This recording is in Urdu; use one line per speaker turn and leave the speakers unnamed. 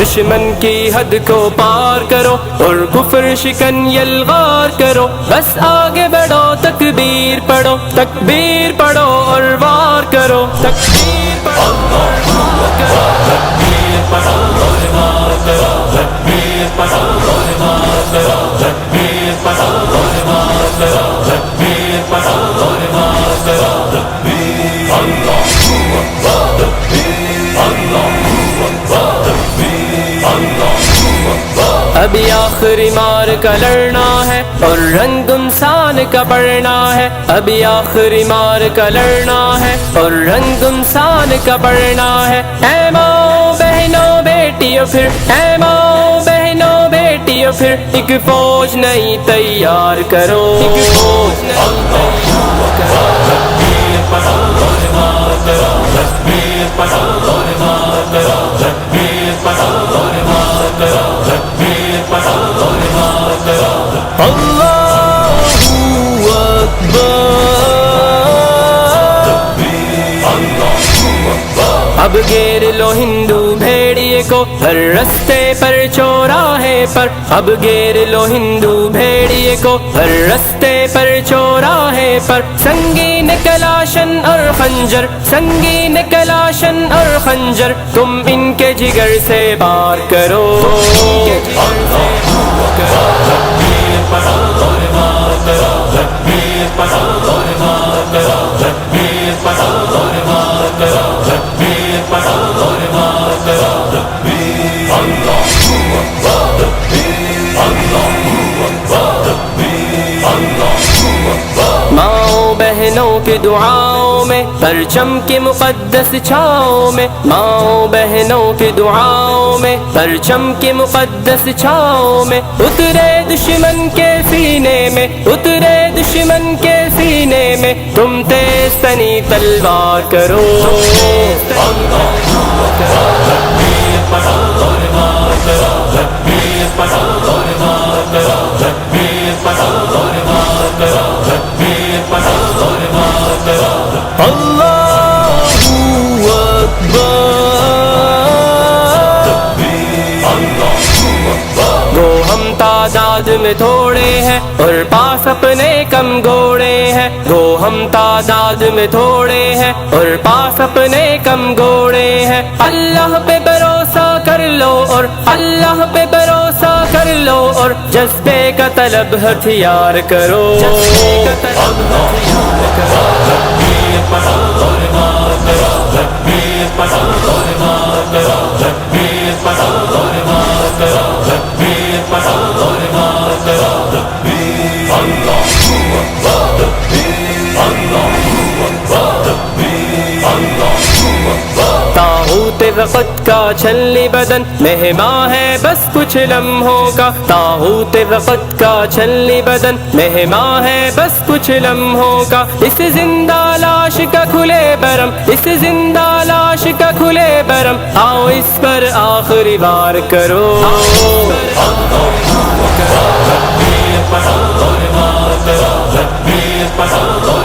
دشمن کی حد کو پار کرو اور کفر شکن یلغار کرو، بس آگے بڑھو تکبیر پڑھو، تکبیر پڑھو اور وار کرو، تکبیر پڑھو اور وار کرو، تکبیر پڑھو اور وار کرو، تکبیر پڑھو اور وار کرو، تکبیر پڑھو اور وار کرو، تکبیر پڑھو اور وار کرو، تکبیر اللہ اکبر، تکبیر اللہ ابھی آخری مار کا لڑنا ہے اور رنگ انسان کا بڑھنا ہے، ابھی آخری مار کا لڑنا ہے اور رنگ انسان کا بڑھنا ہے۔ اے ماں بہنوں بیٹیوں پھر، اے ماں بہنوں بیٹیوں پھر ایک فوج نئی تیار کرو، ایک فوج نئی تیار کرو، تکبیر پڑھو اور وار کرو، تکبیر پڑھو اور وار کرو، تکبیر پڑھو اور وار کرو، تکبیر پڑھو اور وار کرو، اللہ اکبر، تکبیر اللہ اکبر۔ اب گیر لو ہندو بھیڑیے کو ہر رستے پر چوراہے پر، اب گیر لو ہندو بھیڑیے کو ہر رستے پر چوراہے پر، سنگین کلاشن اور خنجر، سنگین کلاشن اور خنجر تم ان کے جگر سے بار کرو، تکبیر پڑھو اور وار کرو، تکبیر پڑھو اور وار کرو، تکبیر پڑھو اور وار کرو، تکبیر پڑھو اور وار کرو، تکبیر اللہ اکبر، تکبیر اللہ اکبر، تکبیر اللہ اکبر۔ ماؤں بہنوں کی دعاؤں میں پرچم کی مقدس چھاؤں میں، ماؤں بہنوں کی دعاؤں میں پرچم کی مقدس چھاؤں میں، اترے دشمن کے سینے میں، اترے دشمن کے سینے میں تم تیز تنی تلوار کرو، تکبیر پڑھو اور وار کرو، تکبیر پڑھو اور وار کرو، تکبیر پڑھو اور وار کرو، تکبیر پڑھو اور وار کرو، اللہ اکبر، تکبیر اللہ اکبر۔ گو ہم تعداد میں تھوڑے ہیں اور پاس اپنے کم گھوڑے ہیں، گو ہم تعداد میں تھوڑے ہیں اور پاس اپنے کم گھوڑے ہیں، اللہ پہ بھروسہ کر لو اور اللہ پہ بھروسہ کر لو اور جذبے کا طلب ہتھیار کرو، جذبے کا طلب ہتھیار کرو، تکبیر پڑھو اور وار کرو، تکبیر پڑھو اور وار کرو، تکبیر پڑھو اور وار کرو، تکبیر پڑھو اور وار کرو، تکبیر اللہ اکبر، تکبیر اللہ اکبر، تکبیر اللہ اکبر۔ طاغوت وقت کا چھلنی بدن مہماں ہے بس کچھ لمحوں کا، طاغوت وقت کا چھلنی بدن مہماں ہے بس کچھ لمحوں کا، اس زندہ لاش کا کھلے برم، اس زندہ لاش کا کھلے برم، آؤ اس پر آخری وار کرو، تکبیر پڑھو اور وار کرو، تکبیر پڑھو